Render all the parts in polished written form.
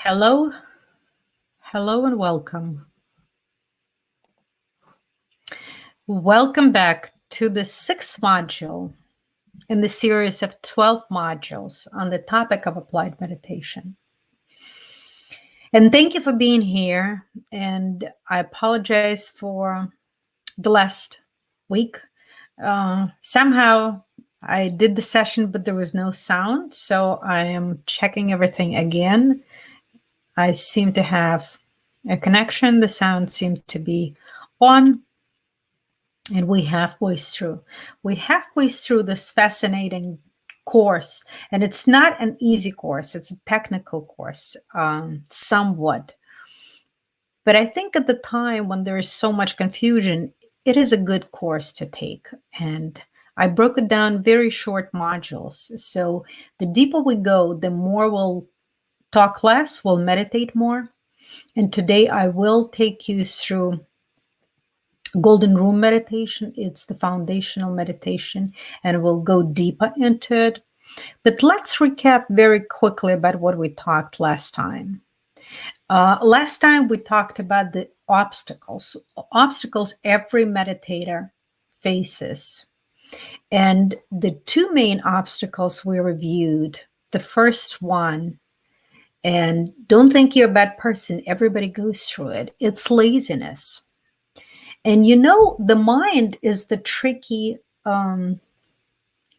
Hello, hello, and welcome. Welcome back to the sixth module in the series of 12 modules on the topic of applied meditation. And thank you for being here. And I apologize for the last week. Somehow I did the session, but there was no sound. So I am checking everything again. I seem to have a connection. The sound seemed to be on. And we're halfway through. We're halfway through this fascinating course. And it's not an easy course. It's a technical course, somewhat. But I think at the time when there is so much confusion, it is a good course to take. And I broke it down very short modules. So the deeper we go, the more we'll talk less, we'll meditate more. And today I will take you through Golden Room meditation. It's the foundational meditation, and we'll go deeper into it. But let's recap very quickly about what we talked last time. Last time we talked about the obstacles every meditator faces. And the two main obstacles we reviewed. The first one, and don't think you're a bad person, everybody goes through it, it's laziness. And the mind is the tricky,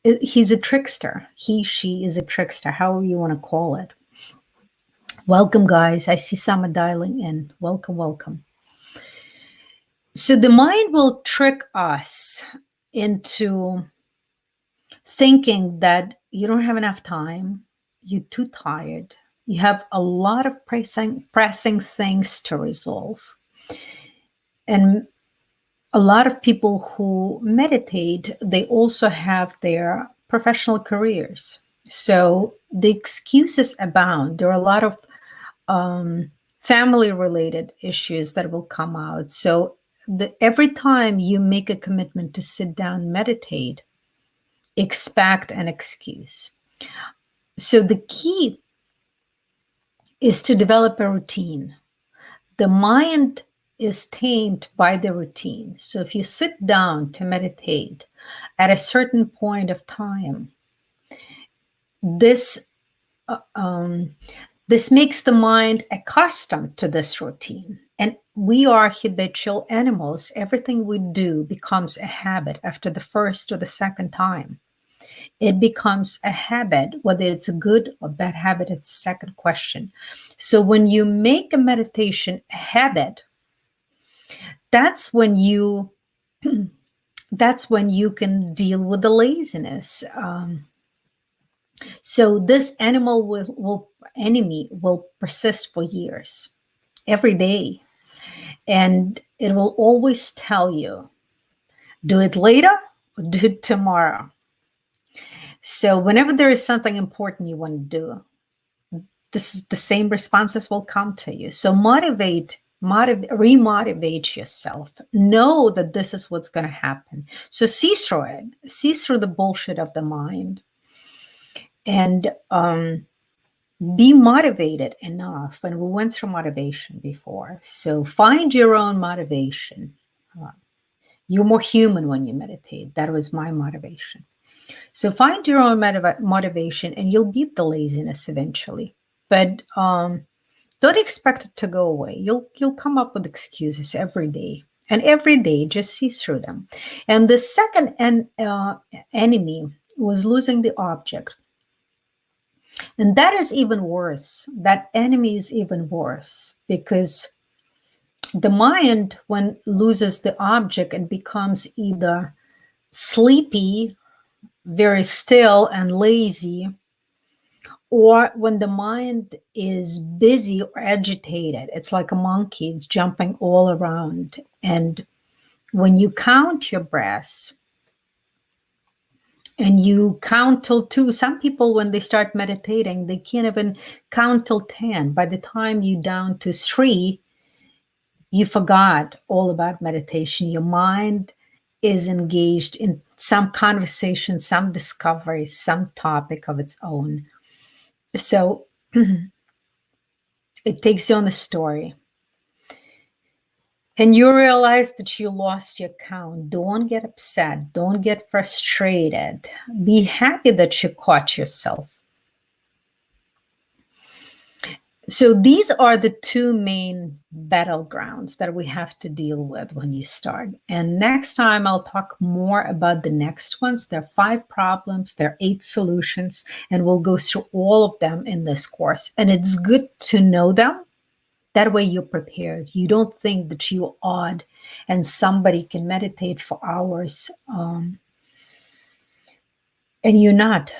he's a trickster. She is a trickster, however you want to call it. Welcome, guys. I see some are dialing in. Welcome, welcome. So the mind will trick us into thinking that you don't have enough time, you're too tired, you have a lot of pressing things to resolve. And a lot of people who meditate, they also have their professional careers. So the excuses abound. There are a lot of family-related issues that will come out. So every time you make a commitment to sit down and meditate, expect an excuse. So the key is to develop a routine. The mind is tamed by the routine. So if you sit down to meditate at a certain point of time, this makes the mind accustomed to this routine. And we are habitual animals. Everything we do becomes a habit after the first or the second time. It becomes a habit, whether it's a good or bad habit, it's a second question. So when you make a meditation a habit, that's when you can deal with the laziness. So this enemy will persist for years, every day, and it will always tell you, do it later or do it tomorrow. So whenever there is something important you want to do, this is the same responses will come to you. So remotivate yourself. Know that this is what's going to happen. So see through it. See through the bullshit of the mind. And be motivated enough. And we went through motivation before. So find your own motivation. You're more human when you meditate. That was my motivation. So find your own motivation, and you'll beat the laziness eventually. But don't expect it to go away. You'll come up with excuses every day, and every day just see through them. And the second enemy was losing the object, and that is even worse. That enemy is even worse because the mind, when loses the object, and becomes either sleepy, very still and lazy, or when the mind is busy or agitated, it's like a monkey, it's jumping all around. And when you count your breaths and you count till 2, some people, when they start meditating, they can't even count till 10. By the time you're down to 3, you forgot all about meditation. Your mind is engaged in some conversation, some discovery, some topic of its own. So It takes you on the story. And you realize that you lost your count. Don't get upset. Don't get frustrated. Be happy that you caught yourself. So these are the two main battlegrounds that we have to deal with when you start. And next time I'll talk more about the next ones. There are 5 problems, there are 8 solutions, and we'll go through all of them in this course. And it's good to know them. That way you're prepared. You don't think that you're odd and somebody can meditate for hours, and you're not.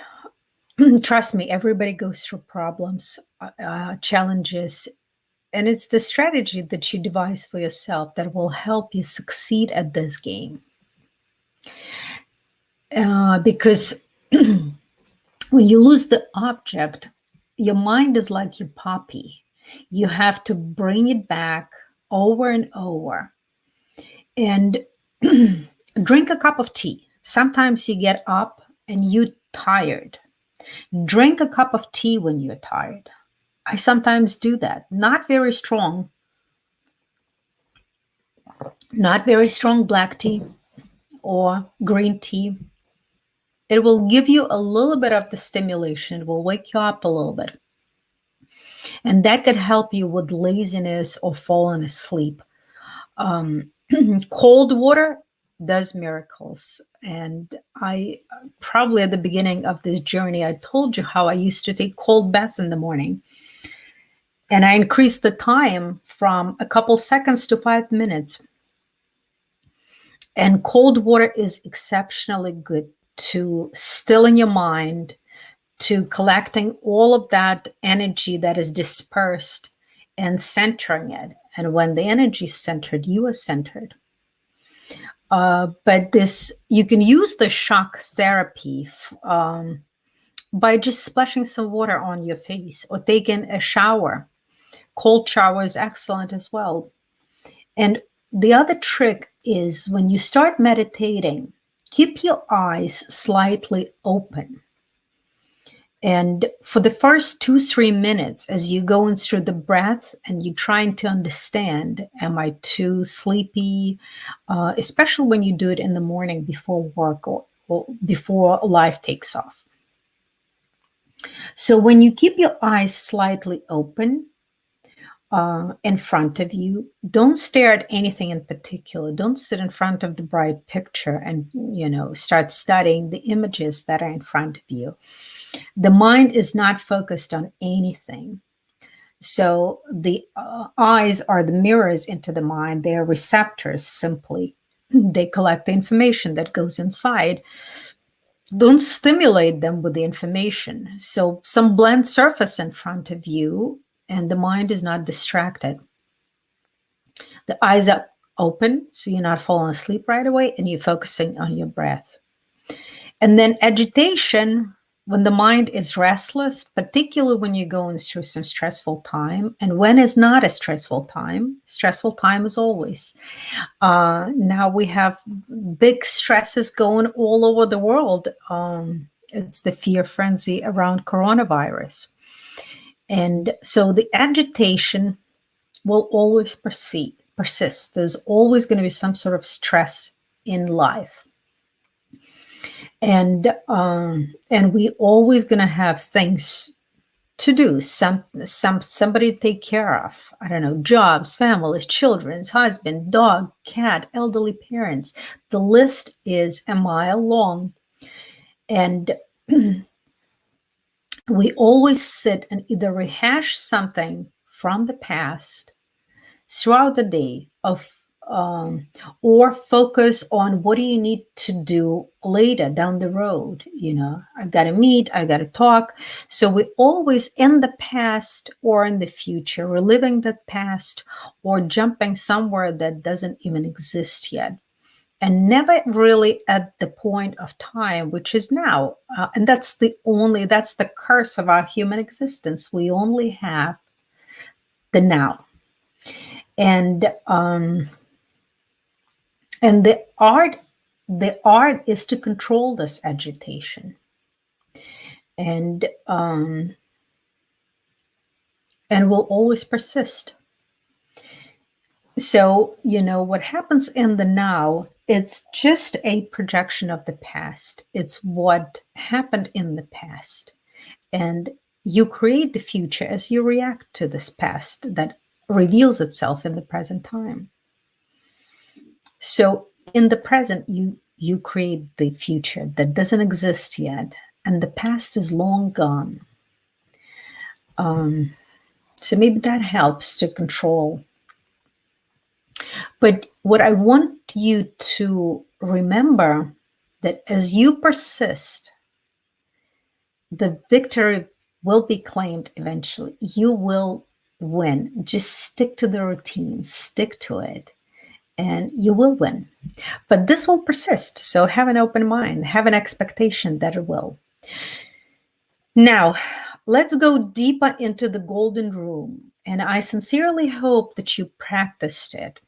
Trust me, everybody goes through problems, challenges, and it's the strategy that you devise for yourself that will help you succeed at this game. Because when you lose the object, your mind is like your puppy. You have to bring it back over and over. And drink a cup of tea. Sometimes you get up and you're tired. Drink a cup of tea when you're tired. I sometimes do that. Not very strong, not very strong black tea or green tea. It will give you a little bit of the stimulation. It will wake you up a little bit. And that could help you with laziness or falling asleep. Cold water does miracles. And I probably at the beginning of this journey, I told you how I used to take cold baths in the morning. And I increased the time from a couple seconds to 5 minutes. And cold water is exceptionally good to stilling your mind, to collecting all of that energy that is dispersed and centering it. And when the energy is centered, you are centered. But this, you can use the shock therapy by just splashing some water on your face or taking a shower. Cold shower is excellent as well. And the other trick is when you start meditating, keep your eyes slightly open. And for the first 2-3 minutes, as you're going through the breath and you're trying to understand, am I too sleepy? Especially when you do it in the morning before work or before life takes off. So when you keep your eyes slightly open, in front of you, don't stare at anything in particular. Don't sit in front of the bright picture and start studying the images that are in front of you. The mind is not focused on anything. So the eyes are the mirrors into the mind. They are receptors simply. They collect the information that goes inside. Don't stimulate them with the information. So some blank surface in front of you, and the mind is not distracted. The eyes are open, so you're not falling asleep right away, and you're focusing on your breath. And then agitation, when the mind is restless, particularly when you're going through some stressful time, and when is not a stressful time is always. Now we have big stresses going all over the world. It's the fear frenzy around coronavirus. And so the agitation will always persist. There's always going to be some sort of stress in life. And we always going to have things to do, somebody to take care of. I don't know, jobs, families, children, husband, dog, cat, elderly parents. The list is a mile long. And we always sit and either rehash something from the past throughout the day or focus on what do you need to do later down the road. I got to meet, I got to talk. So we always in the past or in the future, reliving the past or jumping somewhere that doesn't even exist yet. And never really at the point of time, which is now. And that's the curse of our human existence. We only have the now. And the art is to control this agitation. And and will always persist. So, what happens in the now, it's just a projection of the past. It's what happened in the past. And you create the future as you react to this past that reveals itself in the present time. So, in the present, you create the future that doesn't exist yet, and the past is long gone. So maybe that helps to control. But what I want you to remember, that as you persist, the victory will be claimed eventually. You will win. Just stick to the routine, stick to it, and you will win. But this will persist. So have an open mind, have an expectation that it will. Now, let's go deeper into the golden room. And I sincerely hope that you practiced it.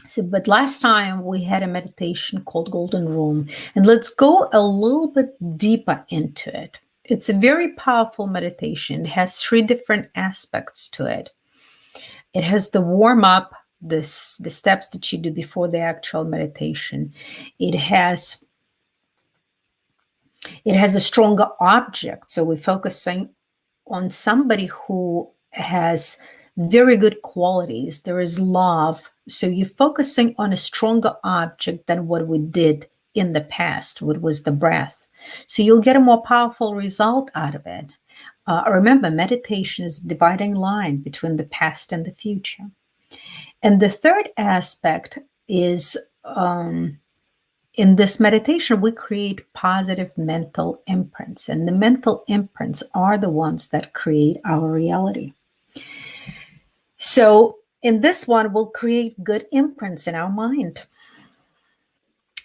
So, but last time we had a meditation called Golden Room, and let's go a little bit deeper into it. It's a very powerful meditation. It has three different aspects to it. It has the warm up, the steps that you do before the actual meditation. It has a stronger object. So we're focusing on somebody who has very good qualities. There is love. So you're focusing on a stronger object than what we did in the past, what was the breath. So you'll get a more powerful result out of it. Remember, meditation is a dividing line between the past and the future. And the third aspect is in this meditation, we create positive mental imprints, and the mental imprints are the ones that create our reality. So, in this one, we'll create good imprints in our mind.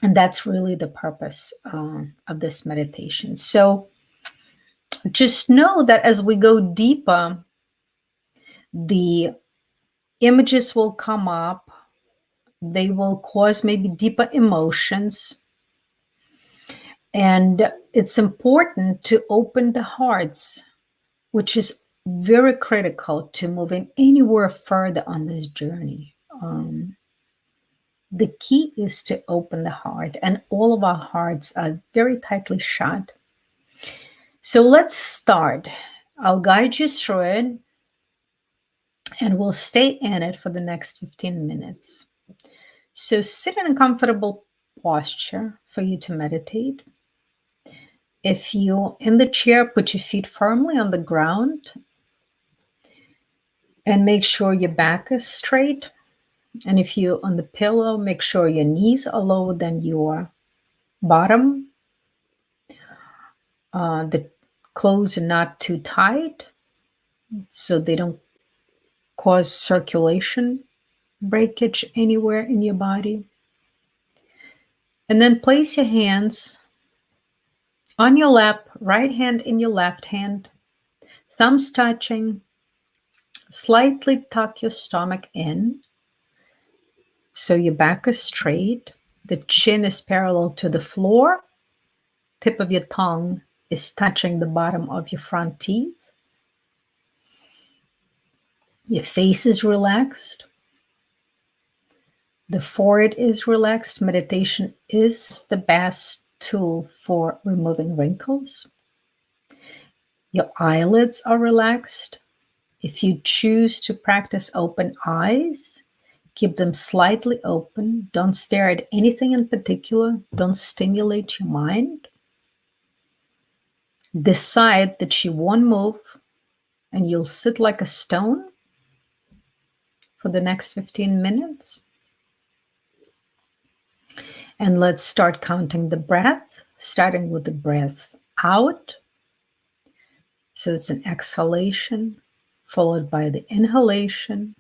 And that's really the purpose of this meditation. So, just know that as we go deeper, the images will come up, they will cause maybe deeper emotions. And it's important to open the hearts, which is very critical to moving anywhere further on this journey. The key is to open the heart, and all of our hearts are very tightly shut. So let's start. I'll guide you through it, and we'll stay in it for the next 15 minutes. So sit in a comfortable posture for you to meditate. If you're in the chair, put your feet firmly on the ground and make sure your back is straight. And if you're on the pillow, make sure your knees are lower than your bottom. The clothes are not too tight so they don't cause circulation breakage anywhere in your body. And then place your hands on your lap, right hand in your left hand, thumbs touching. Slightly tuck your stomach in so your back is straight. The chin is parallel to the floor. Tip of your tongue is touching the bottom of your front teeth. Your face is relaxed. The forehead is relaxed. Meditation is the best tool for removing wrinkles. Your eyelids are relaxed. If you choose to practice open eyes, keep them slightly open. Don't stare at anything in particular. Don't stimulate your mind. Decide that you won't move and you'll sit like a stone for the next 15 minutes. And let's start counting the breath, starting with the breath out. So it's an exhalation followed by the inhalation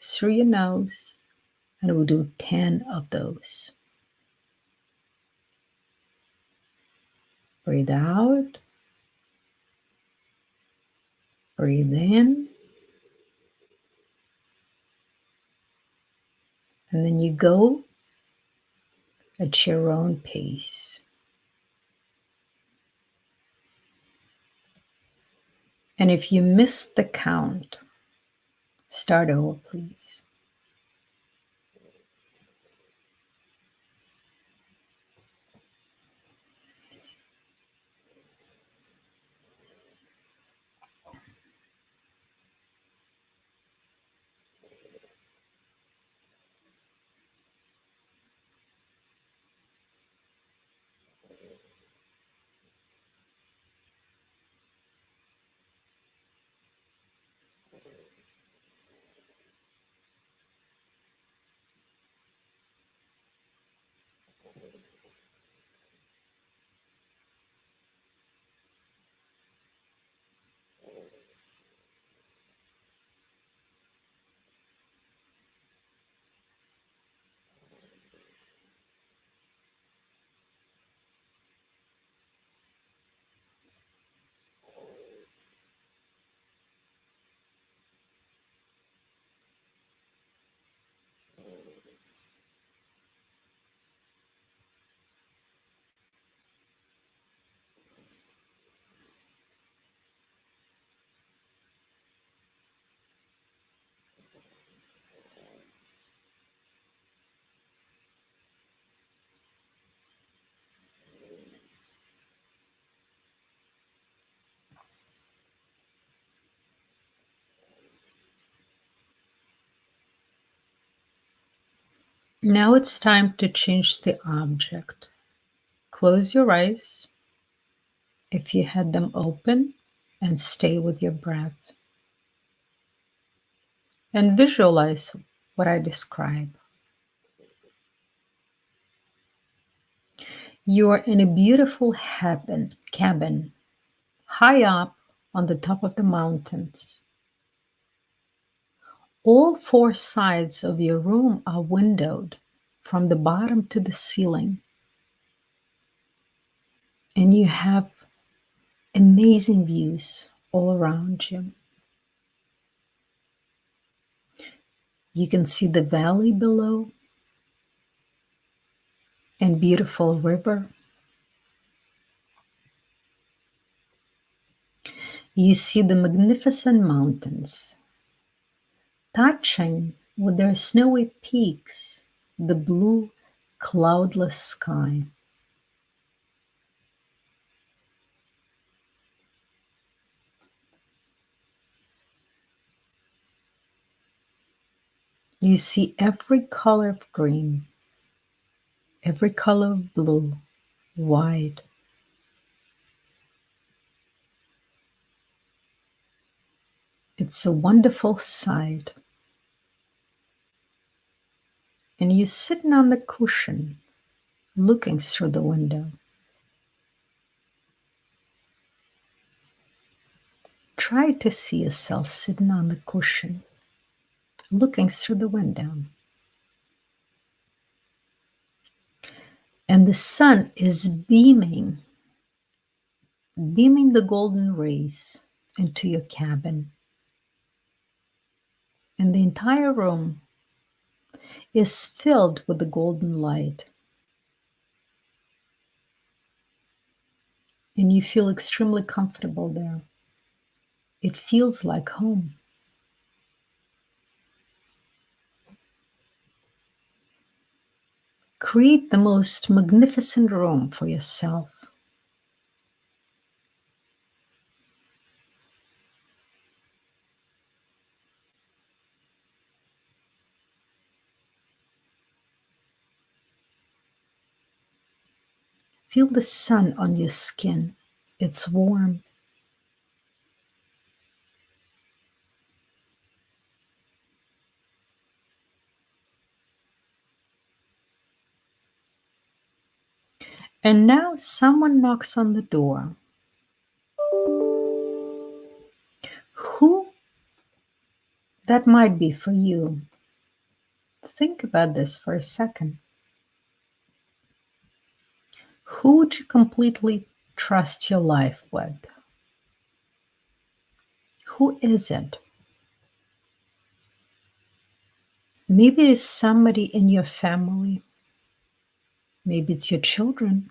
through your nose. And we'll do 10 of those. Breathe out. Breathe in. And then you go at your own pace. And if you missed the count, start over, please. Now it's time to change the object. Close your eyes if you had them open and stay with your breath. And visualize what I describe. You are in a beautiful cabin high up on the top of the mountains. All four sides of your room are windowed from the bottom to the ceiling, and you have amazing views all around you. You can see the valley below and beautiful river. You see the magnificent mountains touching with their snowy peaks the blue, cloudless sky. You see every color of green, every color of blue, white. It's a wonderful sight. And you're sitting on the cushion, looking through the window. Try to see yourself sitting on the cushion, looking through the window. And the sun is beaming the golden rays into your cabin. And the entire room is filled with the golden light. And you feel extremely comfortable there. It feels like home. Create the most magnificent room for yourself. Feel the sun on your skin. It's warm. And now someone knocks on the door. Who that might be for you? Think about this for a second. Who would you completely trust your life with? Who is it? Maybe it's somebody in your family. Maybe it's your children.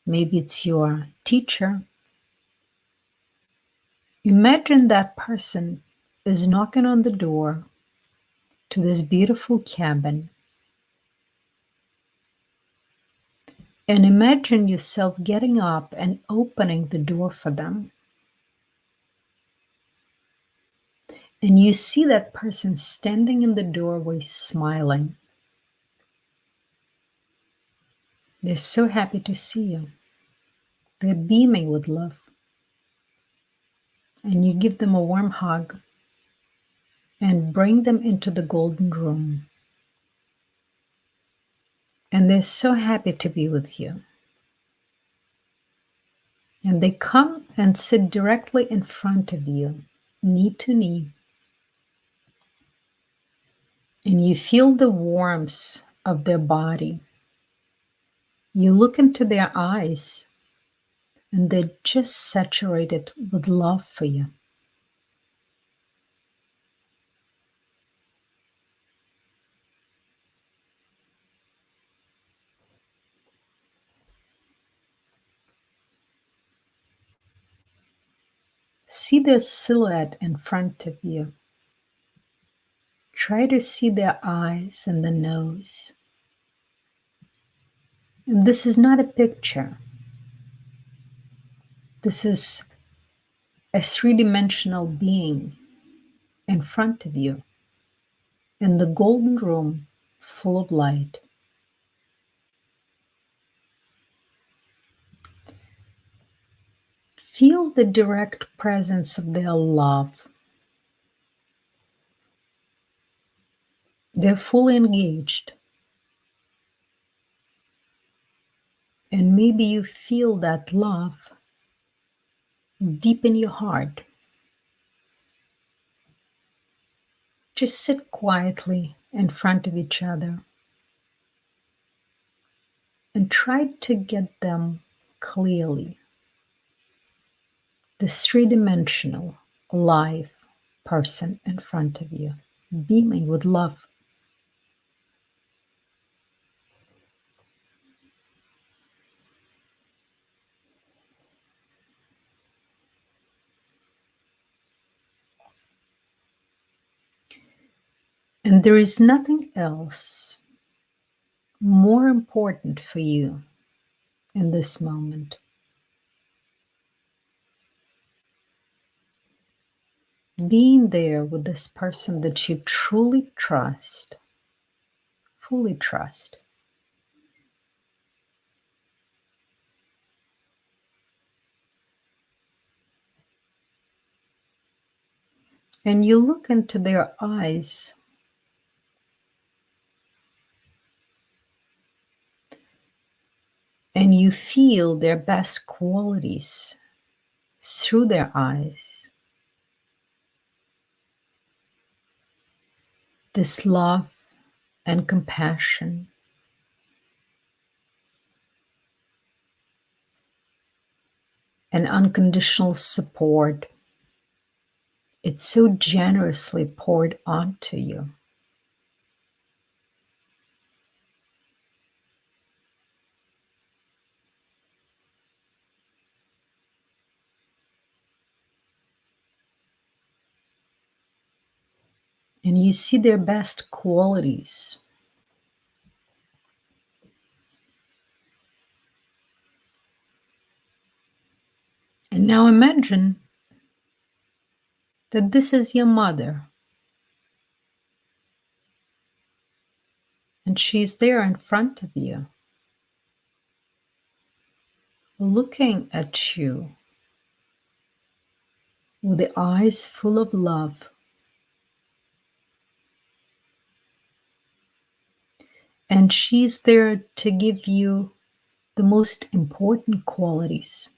Maybe it's your teacher. Imagine that person is knocking on the door to this beautiful cabin, and imagine yourself getting up and opening the door for them. And you see that person standing in the doorway smiling. They're so happy to see you. They're beaming with love. And you give them a warm hug and bring them into the golden room. And they're so happy to be with you. And they come and sit directly in front of you, knee to knee. And you feel the warmth of their body. You look into their eyes, and they're just saturated with love for you. See their silhouette in front of you. Try to see their eyes and the nose. And this is not a picture. This is a three-dimensional being in front of you in the golden room full of light. Feel the direct presence of their love. They're fully engaged. And maybe you feel that love deep in your heart. Just sit quietly in front of each other and try to get them clearly. This three-dimensional, alive person in front of you, beaming with love. And there is nothing else more important for you in this moment. Being there with this person that you truly trust, fully trust. And you look into their eyes and you feel their best qualities through their eyes. This love and compassion and unconditional support. It's so generously poured onto you. And you see their best qualities. And now imagine that this is your mother. And she's there in front of you, looking at you with the eyes full of love. And she's there to give you the most important qualities.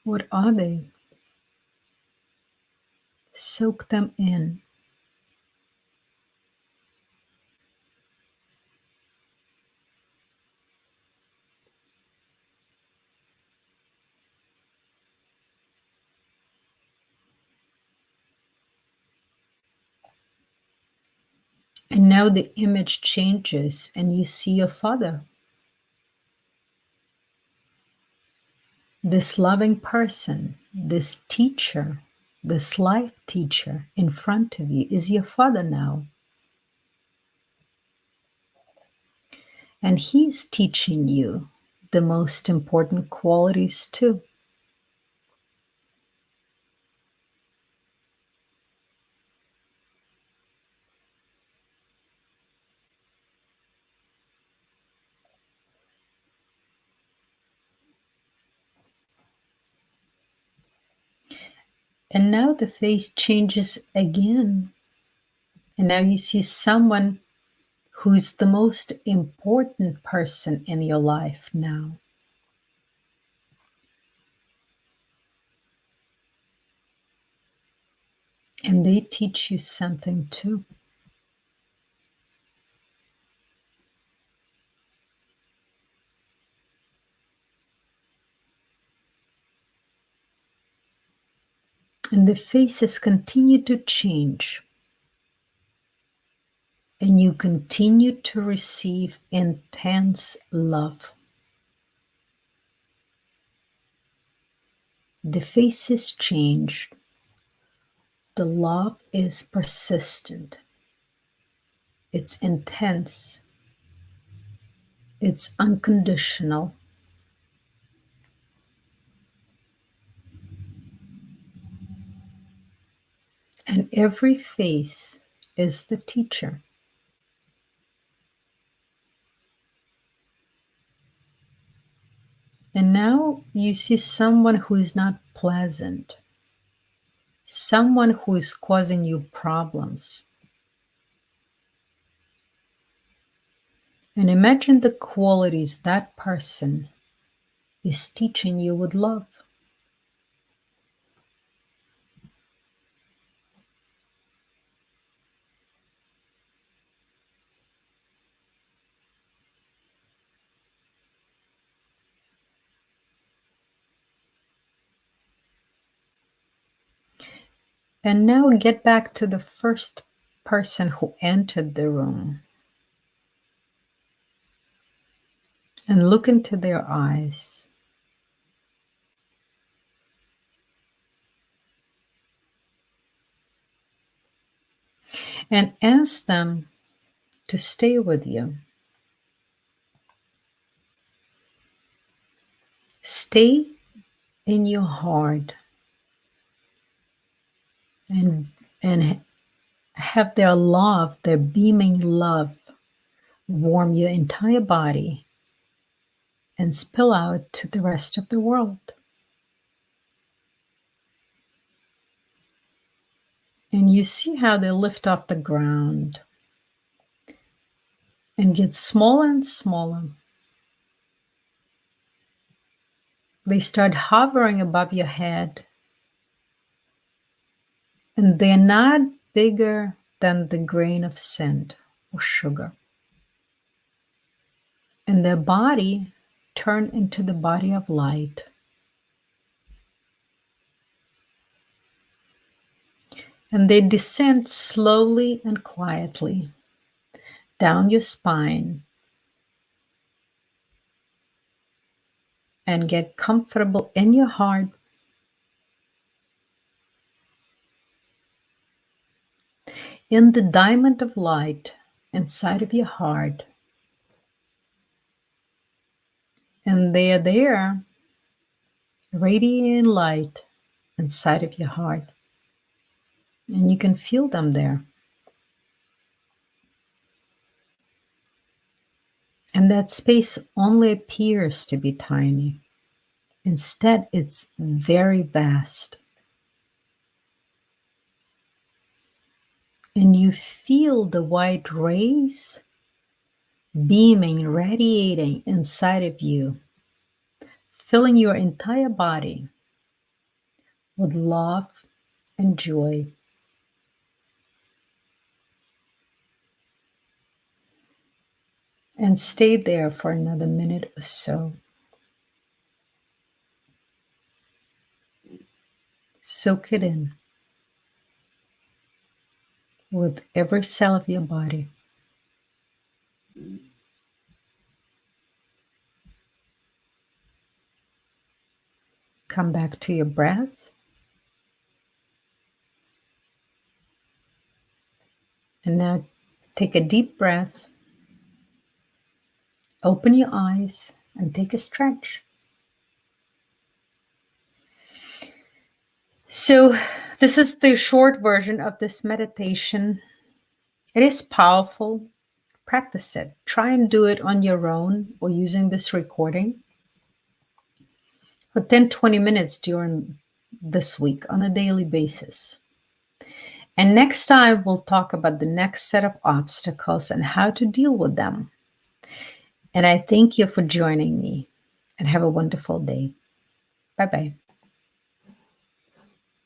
What are they? Soak them in. And now the image changes and you see your father, this loving person, this teacher, this life teacher in front of you is your father now. And he's teaching you the most important qualities too. And now the face changes again. And now you see someone who's the most important person in your life now. And they teach you something too. And the faces continue to change. And you continue to receive intense love. The faces change. The love is persistent. It's intense. It's unconditional. And every face is the teacher. And now you see someone who is not pleasant, someone who is causing you problems. And imagine the qualities that person is teaching you with love. And now get back to the first person who entered the room and look into their eyes. And ask them to stay with you. Stay in your heart and and have their love, their beaming love, warm your entire body and spill out to the rest of the world. And you see how they lift off the ground and get smaller and smaller. They start hovering above your head, and they're not bigger than the grain of sand or sugar. And their body turn into the body of light. And they descend slowly and quietly down your spine and get comfortable in your heart. In the diamond of light inside of your heart. And they are there, radiating light inside of your heart. And you can feel them there. And that space only appears to be tiny. Instead, it's very vast. And you feel the white rays beaming, radiating inside of you, filling your entire body with love and joy. And stay there for another minute or so. Soak it in with every cell of your body. Come back to your breath. And now take a deep breath. Open your eyes and take a stretch. So, this is the short version of this meditation. It is powerful. Practice it. Try and do it on your own or using this recording for 10-20 minutes during this week on a daily basis. And next time, we'll talk about the next set of obstacles and how to deal with them. And I thank you for joining me and have a wonderful day. Bye bye.